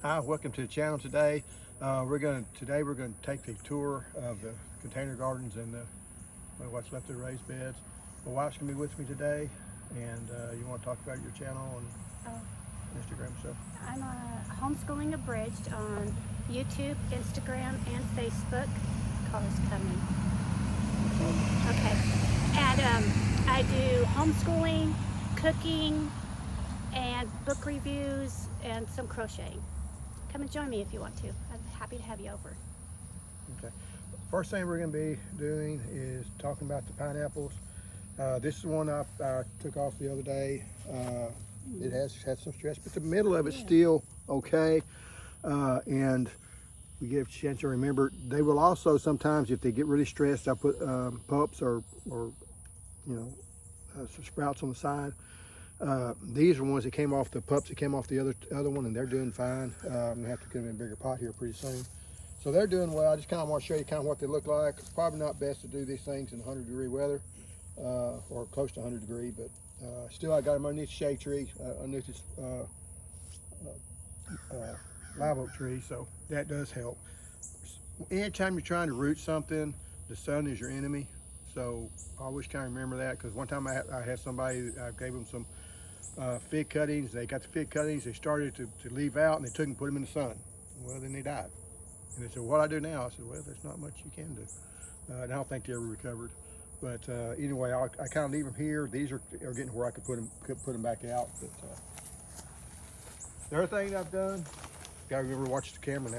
Hi, welcome to the channel today. Today we're gonna take the tour of the container gardens and what's left of the raised beds. My wife's gonna be with me today, and you want to talk about your channel and Oh, Instagram stuff? I'm Homeschooling Abridged on YouTube, Instagram, and Facebook. Caller's coming. Okay. And I do homeschooling, cooking, and book reviews, and some crocheting. Come and join me if you want to. I'm happy to have you over. Okay. First thing we're gonna be doing is talking about the pineapples. This is one I took off the other day. It has had some stress, but the middle of it's still okay. And we give a chance to remember. They will also sometimes, if they get really stressed, I put pups or some sprouts on the side. These are ones that came off the pups that came off the other one, and they're doing fine. I'm gonna have to get them in a bigger pot here pretty soon. So they're doing well. I just kind of want to show you kind of what they look like. It's probably not best to do these things in 100-degree weather or close to 100 degree, but still I got them underneath the shade tree, underneath this live oak tree, so that does help. Anytime you're trying to root something, the sun is your enemy. So I always kind of remember that, because one time I had somebody, I gave them some fig cuttings. They got the fig cuttings, they started to leave out, and they took and put them in the sun. Well, then they died. And they said, what do I do now? I said, well, there's not much you can do. And I don't think they ever recovered. But anyway, I kind of leave them here. These are getting where I could put them back out. But the other thing I've done, gotta remember to watch the camera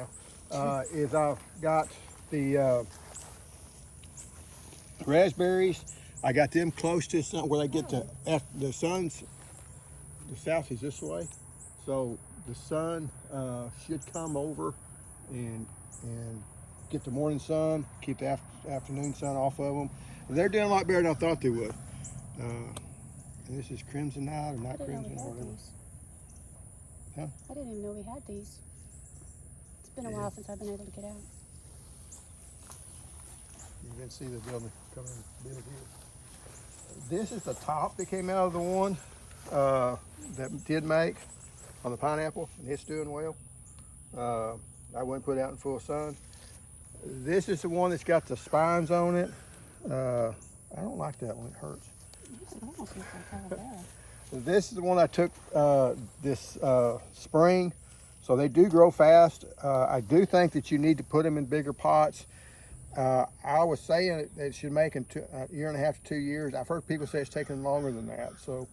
now, is I've got the raspberries. I got them close to the sun where they get the sun's, the south is this way. So the sun should come over and get the morning sun, keep the afternoon sun off of them. They're doing a lot better than I thought they would. And this is crimson night or not crimson or whatever. Huh? I didn't even know we had these. It's been a while since I've been able to get out. You can see the building coming big here. This is the top that came out of the one that did make on the pineapple, and it's doing well. I wouldn't put it out in full sun. This is the one that's got the spines on it. I don't like that one, it hurts. This almost looks like aloe vera. This is the one I took this spring, so they do grow fast. I do think that you need to put them in bigger pots. I was saying that it should make in a year and a half to 2 years. I've heard people say it's taking longer than that, so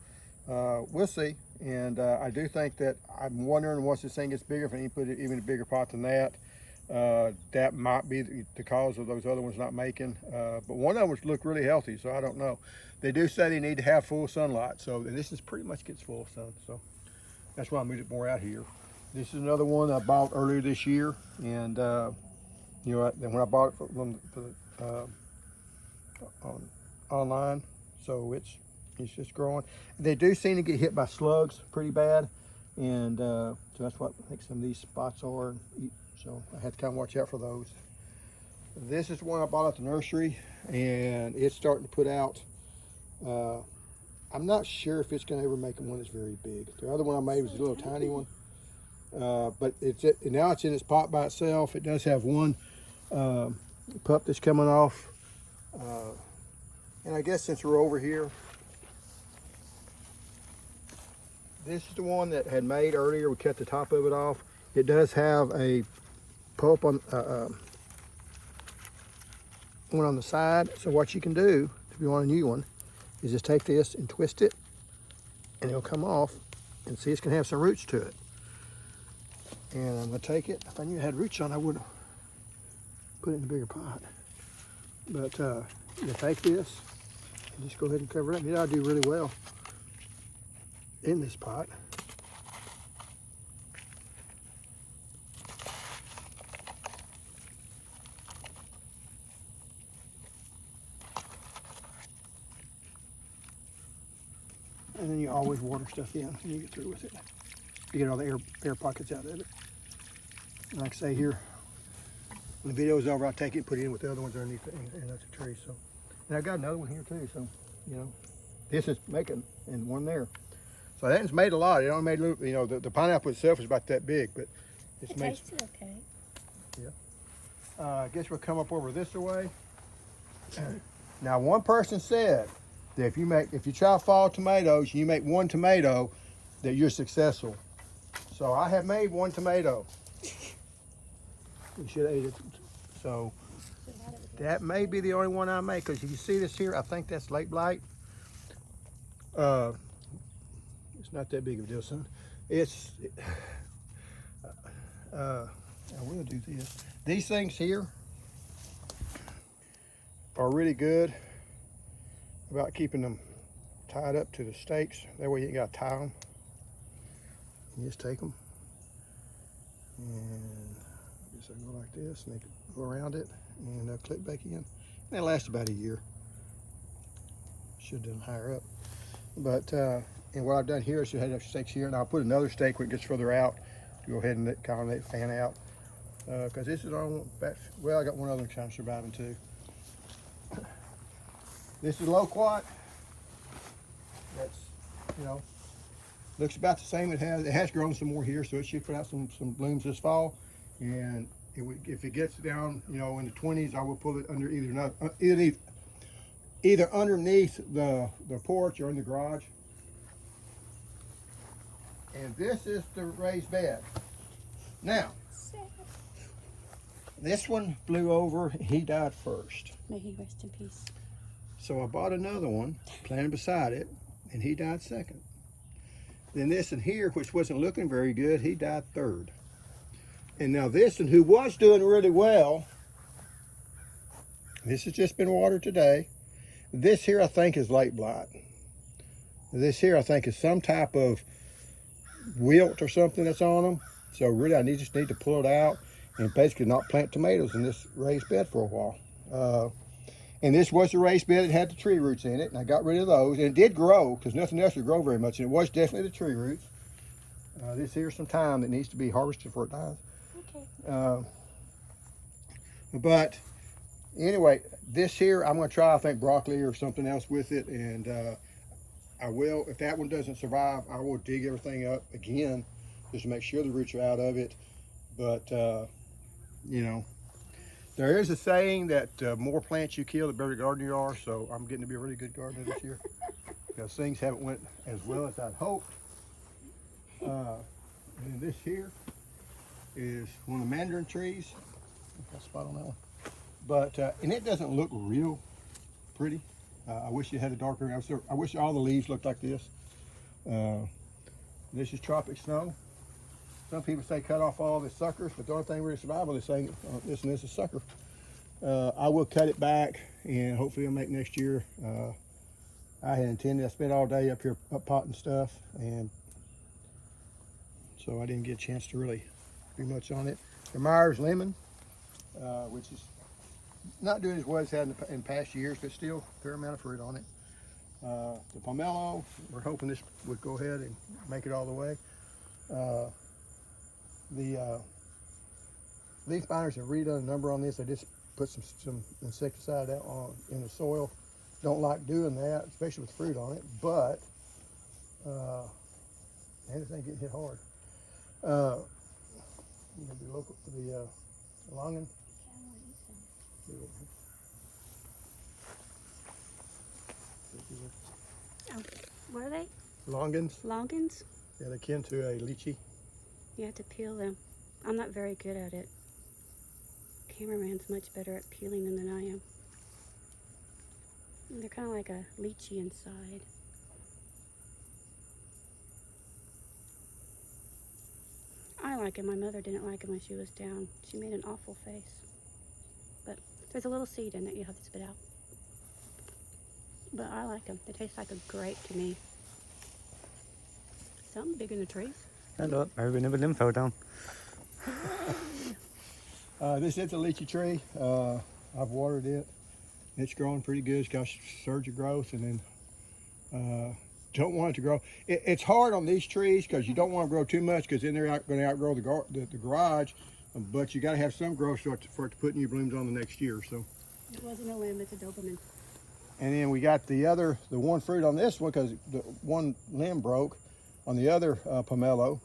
we'll see. And I do think that I'm wondering, once this thing gets bigger, if I need to put it even a bigger pot than that. That might be the cause of those other ones not making. But one of them look really healthy, so I don't know. They do say they need to have full sunlight, so this is pretty much gets full sun. So that's why I moved it more out here. This is another one I bought earlier this year, and when I bought it from online, so it's just growing. They do seem to get hit by slugs pretty bad, and so that's what I think some of these spots are. So I had to kind of watch out for those. This is one I bought at the nursery, and it's starting to put out. I'm not sure if it's going to ever make one that's very big. The other one I made was a little tiny one, but now it's in its pot by itself. It does have one pup that's coming off, and I guess since we're over here, this is the one that had made earlier. We cut the top of it off. It does have a pulp on one on the side. So what you can do, if you want a new one, is just take this and twist it, and it'll come off. And see, it's gonna have some roots to it. And I'm gonna take it. If I knew it had roots on, I would have put it in a bigger pot. But you take this and just go ahead and cover it up. Yeah, I do really well in this pot. And then you always water stuff in when you get through with it. You get all the air pockets out of it. And like I say here, when the video's over, I'll take it and put it in with the other ones underneath it, and that's a tree. So, and I got another one here too. So, this is making, and one there. So that one's made a lot. It only made, the pineapple itself is about that big, but It's It made, tasted okay. I guess we'll come up over this way. Now, one person said that if you try fall tomatoes, you make one tomato, that you're successful. So I have made one tomato. You should have ate it. So that may be the only one I make, because you see this here, I think that's late blight. It's not that big of a deal, son. It's, I will do this. These things here are really good about keeping them tied up to the stakes. That way you ain't got to tie them. You just take them, and I guess I go like this, and they go around it, and they'll clip back in. And they last about a year. Should have done higher up. But, and what I've done here is I had stakes here, and I'll put another stake when it gets further out to go ahead and kind of let it fan out. Because this is all, well, I got one other kind of surviving too. This is loquat. That's, you know, looks about the same. It has grown some more here, so it should put out some blooms this fall. And if it gets down, you know, in the 20s, I will pull it under either underneath the porch or in the garage. And this is the raised bed. Now, this one flew over. He died first. May he rest in peace. So I bought another one, planted beside it, and he died second. Then this one here, which wasn't looking very good, he died third. And now this one, who was doing really well, this has just been watered today. This here, I think, is late blight. This here, I think, is some type of wilt or something that's on them. So really, I just need to pull it out and basically not plant tomatoes in this raised bed for a while. And this was the raised bed. It had the tree roots in it, and I got rid of those. And it did grow, because nothing else would grow very much. And it was definitely the tree roots. This here's some thyme that needs to be harvested before it dies. Okay. But anyway, this here, I'm going to try, I think, broccoli or something else with it. And I will, if that one doesn't survive, I will dig everything up again just to make sure the roots are out of it. But, you know, there is a saying that more plants you kill, the better gardener you are. So I'm getting to be a really good gardener this year because things haven't went as well as I'd hoped. And this here is one of the mandarin trees. Got a spot on that one. But, and it doesn't look real pretty. I wish it had a darker, I wish all the leaves looked like this. This is tropic snow. Some people say cut off all the suckers, but the only thing really survivable is saying this and this is sucker. I will cut it back, and hopefully I'll make next year. I had intended, I spent all day up here up potting stuff, and so I didn't get a chance to really do much on it. The Myers lemon, which is not doing as well as it had in past years, but still a fair amount of fruit on it. The pomelo, we're hoping this would go ahead and make it all the way. The leaf binders have redone a number on this. I just put some insecticide out in the soil. Don't like doing that, especially with fruit on it, but anything getting hit hard. You know, be local for the longin. Oh, what are they? Longans. Longans? Yeah, they're akin to a lychee. You have to peel them. I'm not very good at it. Cameraman's much better at peeling them than I am. And they're kind of like a lychee inside. I like them. My mother didn't like them when she was down. She made an awful face. But there's a little seed in it you have to spit out. But I like them. They taste like a grape to me. Something big in the trees. Hello, maybe we never info down. This is a lychee tree. I've watered it. It's growing pretty good. It's got a surge of growth, and then don't want it to grow. It's hard on these trees because you don't want to grow too much, because then they're going to outgrow the garage. But you got to have some growth for it to put new blooms on the next year. So It wasn't a limb, it's a Doberman. And then we got the one fruit on this one, because the one limb broke on the other pomelo.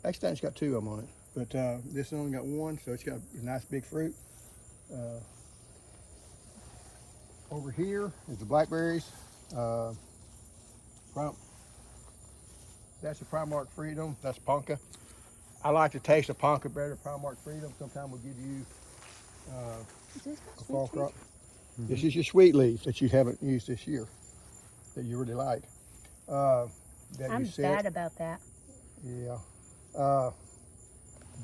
Actually, it's got two of them on it. But this one only got one, so it's got a nice big fruit. Over here is the blackberries. That's the Primark Freedom. That's Ponca. I like to taste the Ponca better. Primark Freedom. Sometimes we'll give you Is this a sweet fall tea? crop. This is your sweet leaf that you haven't used this year, that you really like. That I'm you said. bad about that. Yeah.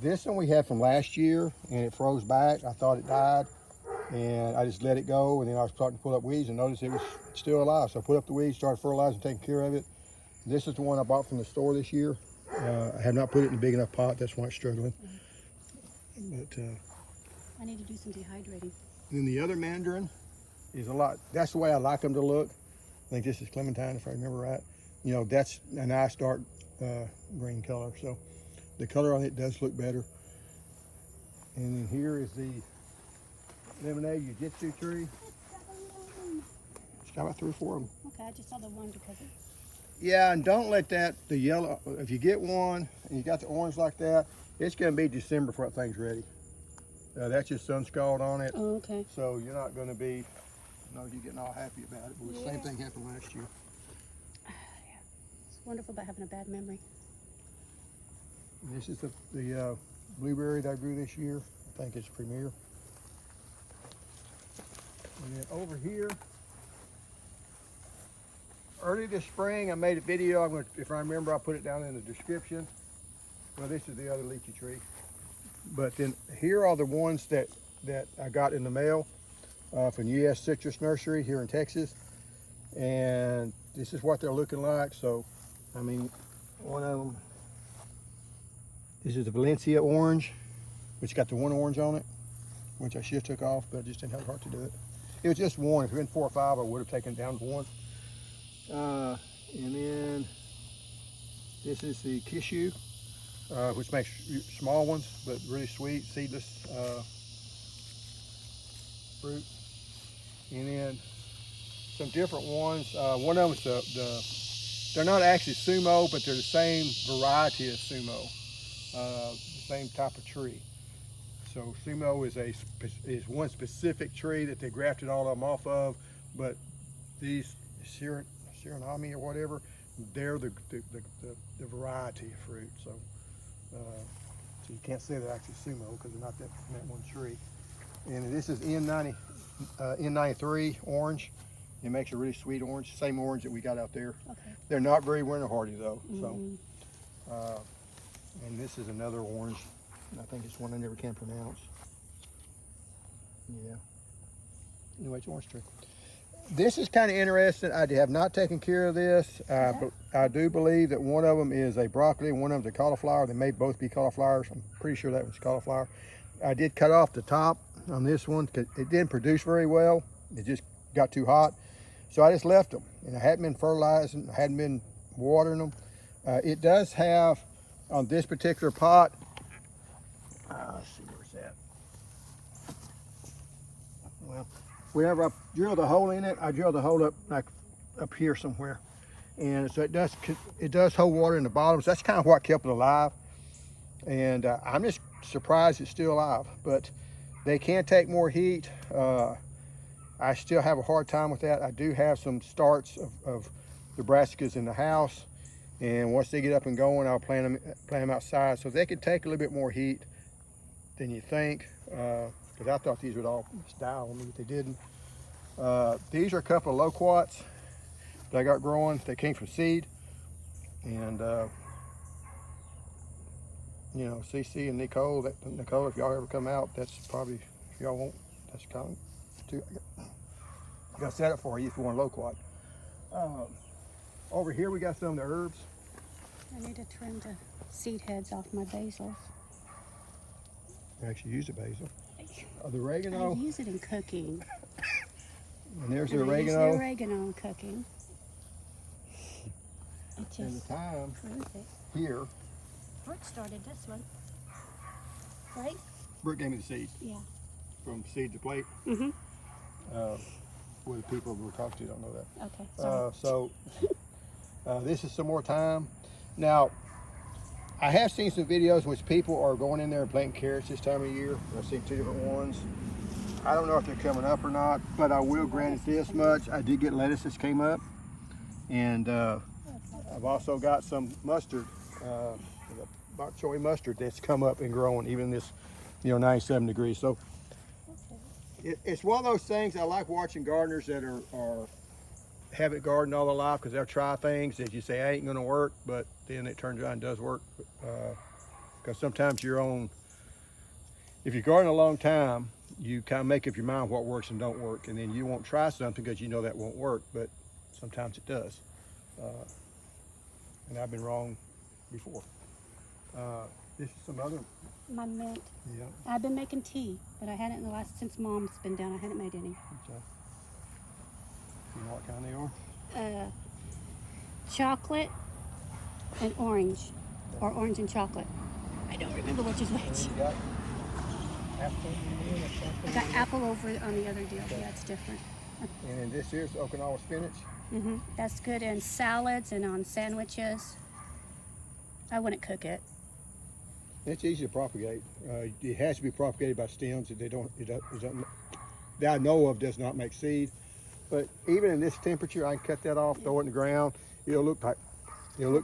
This one we had from last year, and it froze back. I thought it died, and I just let it go. And then I was starting to pull up weeds and noticed it was still alive. So I put up the weeds, started fertilizing, taking care of it. This is the one I bought from the store this year. I have not put it in a big enough pot. That's why it's struggling. But I need to do some dehydrating. then the other mandarin is a lot. That's the way I like them to look. I think this is clementine, if I remember right. You know, that's a nice dark green color. So the color on it does look better. And then here is the lemonade Jiu-Jitsu tree. It's got about 3 or 4 of them. Okay, I just saw the one because it. Yeah, and don't let the yellow, if you get one and you got the orange like that, it's going to be December before that thing's ready. That's just sun scald on it. Oh, okay. So you're not going to be, you're getting all happy about it. But the same thing happened last year. It's wonderful about having a bad memory. And this is the blueberry that I grew this year. I think it's Premier. And then over here, early this spring, I made a video. If I remember, I'll put it down in the description. Well, this is the other lychee tree. But then here are the ones that I got in the mail from U.S. Citrus Nursery here in Texas. And this is what they're looking like. So, I mean, one of them, this is the Valencia orange, which got the one orange on it, which I should have took off, but I just didn't have the heart to do it. It was just one. If it had been 4 or 5, I would have taken it down to 1. And then this is the Kishu, which makes small ones, but really sweet, seedless fruit. And then some different ones. One of them is they're not actually sumo, but they're the same variety of sumo, the same type of tree. So sumo is one specific tree that they grafted all of them off of, but these Suriname or whatever, they're the variety of fruit. So so you can't say they're actually sumo because they're not that from that one tree. And this is N93 orange. It makes a really sweet orange, same orange that we got out there. Okay. They're not very winter hardy though. Mm-hmm. So, and this is another orange. I think it's one I never can pronounce. Yeah. Anyway, it's orange tree. This is kind of interesting. I have not taken care of this. But I do believe that one of them is a broccoli and one of them is a cauliflower. They may both be cauliflowers. I'm pretty sure that one's cauliflower. I did cut off the top on this one because it didn't produce very well. It just got too hot. So I just left them. And I hadn't been fertilizing. I hadn't been watering them. It does have, on this particular pot, let's see where's that. Well, whenever I drill the hole in it, I drill the hole up like up here somewhere, and so it does hold water in the bottom. So that's kind of what kept it alive. And I'm just surprised it's still alive. But they can take more heat. I still have a hard time with that. I do have some starts of the brassicas in the house, and once they get up and going, I'll plant them outside so they can take a little bit more heat than you think. Because I thought these would all die on me, but they didn't. These are a couple of loquats that I got growing. They came from seed, and you know, CC and Nicole. Nicole, if y'all ever come out, that's probably, if y'all won't, that's kind of too. I got set up for you if you want a loquat. Over here we got some of the herbs. I need to trim the seed heads off my basil. I actually use the basil. The I oregano. use it in cooking. And there's the And I use oregano. the oregano in cooking. It And the just thyme proves it. here. Brooke started this one, right? Brooke gave me the seed. Yeah. From seed to plate. Mm-hmm. Well, the people we're talking to don't know that. Okay. Sorry. So this is some more thyme. Now, I have seen some videos which people are going in there and planting carrots this time of year. I've seen 2 different ones. I don't know if they're coming up or not, but I will grant it this much. I did get lettuce that came up, and I've also got some mustard, bok choy mustard that's come up and grown even in this, 97 degrees. So it's one of those things. I like watching gardeners that are haven't gardened all their life, because they'll try things that you say ain't gonna work, but then it turns out and does work. Because sometimes if you garden a long time, you kind of make up your mind what works and don't work, and then you won't try something because you know that won't work, but sometimes it does. And I've been wrong before. This is some other. My mint. Yeah. I've been making tea, but I hadn't since Mom's been down. I hadn't made any. Okay. You know what kind they are? Chocolate and orange, or orange and chocolate. I don't remember which is which. You got apple in there or I something? got apple over on the other deal. Yeah, it's different. And then this here's Okinawa spinach. That's good in salads and on sandwiches. I wouldn't cook it. It's easy to propagate. It has to be propagated by stems. That that I know of does not make seed. But even in this temperature, I can cut that off, throw it in the ground. It'll look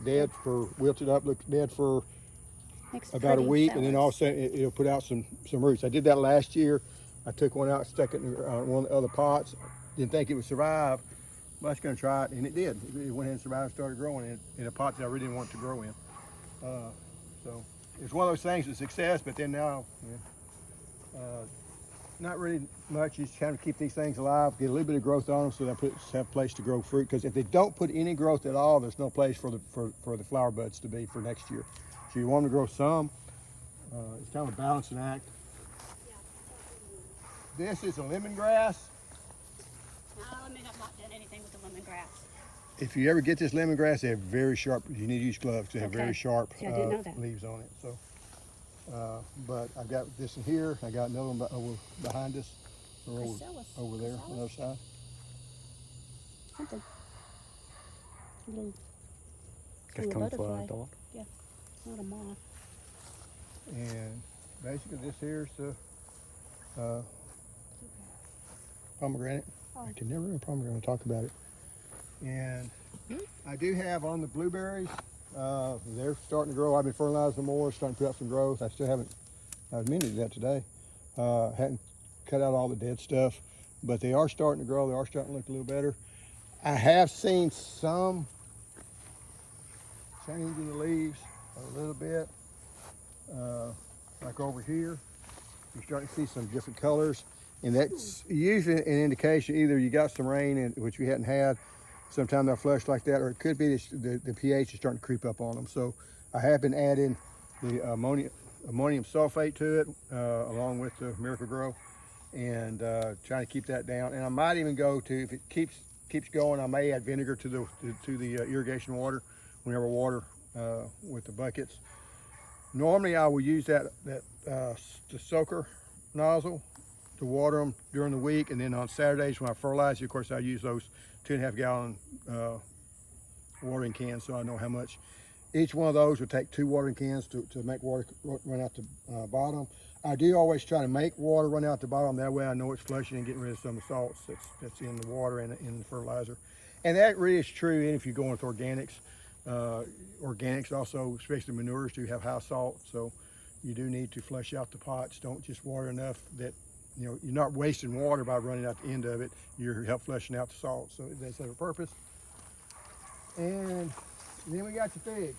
dead wilted up, look dead for Makes about a pretty week, and then salads. all of a sudden it'll put out some roots. I did that last year. I took one out, stuck it in one of the other pots. Didn't think it would survive, but I was going to try it, and it did. It went ahead and survived and started growing in a pot that I really didn't want it to grow in. So it's one of those things, a success, but then now, not really much. You just kind of keep these things alive, get a little bit of growth on them so they have a place to grow fruit. Because if they don't put any growth at all, there's no place for the flower buds to be for next year. So you want them to grow some. It's kind of a balancing act. This is a lemongrass. No, I mean, I've not done anything with the lemongrass. If you ever get this lemongrass, they have very sharp. You need to use gloves. They have Okay. very sharp See, I didn't know that. leaves on it. So, but I've got this in here. I got another one over behind us, or over there on the other side. Something. A little, Just little come for butterfly. a dot. Yeah, it's not a moth. And basically, this here's the pomegranate. Oh. I can never remember pomegranate. Talk about it. And I do have on the blueberries. They're starting to grow. I've been fertilizing them more, starting to put out some growth. I still haven't. I was meaning to do that today. Hadn't cut out all the dead stuff, but they are starting to grow. They are starting to look a little better. I have seen some change in the leaves a little bit. Like over here, you're starting to see some different colors, and that's usually an indication either you got some rain, which we hadn't had. Sometimes they'll flush like that, or it could be the pH is starting to creep up on them. So I have been adding the ammonium sulfate to it along with the Miracle Grow, and trying to keep that down. And I might even go to, if it keeps going, I may add vinegar to the irrigation water whenever I water with the buckets. Normally I will use the soaker nozzle to water them during the week, and then on Saturdays when I fertilize, of course I use those 2.5 gallon watering cans, so I know how much. Each one of those would take 2 watering cans to make water run out the bottom. I do always try to make water run out the bottom, that way I know it's flushing and getting rid of some of the salts that's in the water and in the fertilizer. And that really is true if you're going with organics. Organics also, especially manures, do have high salt, so you do need to flush out the pots. Don't just water enough that you're not wasting water by running out the end of it. You're help flushing out the salt, so it does have a purpose. And then we got the figs.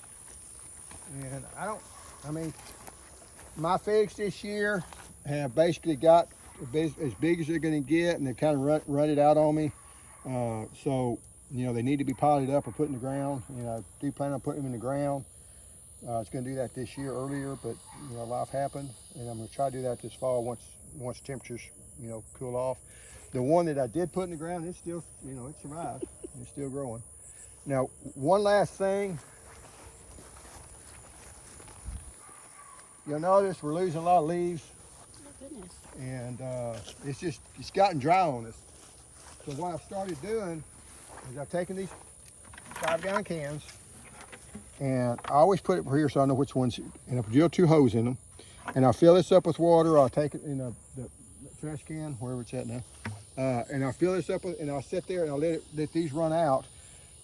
And my figs this year have basically got as big as they're going to get, and they kind of run it out on me. So they need to be potted up or put in the ground. I do plan on putting them in the ground. I was going to do that this year earlier, but life happened, and I'm going to try to do that this fall once temperatures cool off. The one that I did put in the ground, it's still it survived. It's still growing. Now, one last thing. You'll notice we're losing a lot of leaves, Oh, goodness. and it's gotten dry on us. So what I've started doing is I've taken these 5 gallon cans, And I always put it here so I know which ones, and I'll drill 2 holes in them. And I'll fill this up with water. I'll take it in the trash can, wherever it's at now. And I'll fill this up with, and I'll sit there and I'll let these run out.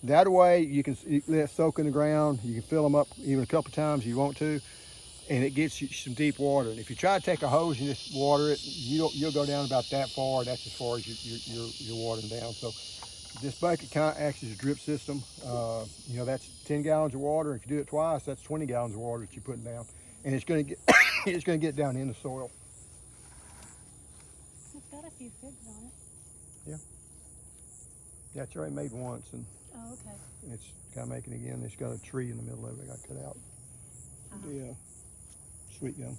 That way you can let it soak in the ground. You can fill them up even a couple times if you want to. And it gets you some deep water. And if you try to take a hose and just water it, you'll go down about that far. That's as far as you're watering down. So this bucket kind of acts as a drip system. You know, that's 10 gallons of water. If you do it twice, that's 20 gallons of water that you're putting down. And it's going to get it's going to get down in the soil. It's got a few figs on it. Yeah, it's already made once, and Oh, okay. it's got to make it again. It's got a tree in the middle of it. I got cut out. The sweet gum.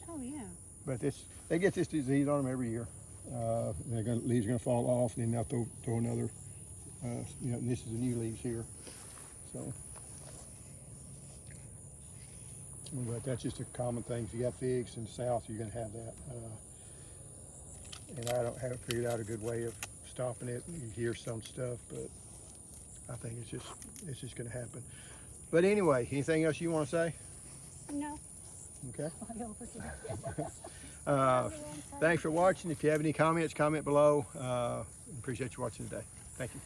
Oh, yeah. But they get this disease on them every year. Leaves are going to fall off, and then they'll throw another. You know, and this is the new leaves here. So, but that's just a common thing. If you got figs in the south, you're going to have that. And I don't have figured out a good way of stopping it. You hear some stuff, but I think it's just going to happen. But anyway, anything else you want to say? No. Okay. Way over here. Thanks for watching. If you have any comments, comment below. Appreciate you watching today. Thank you.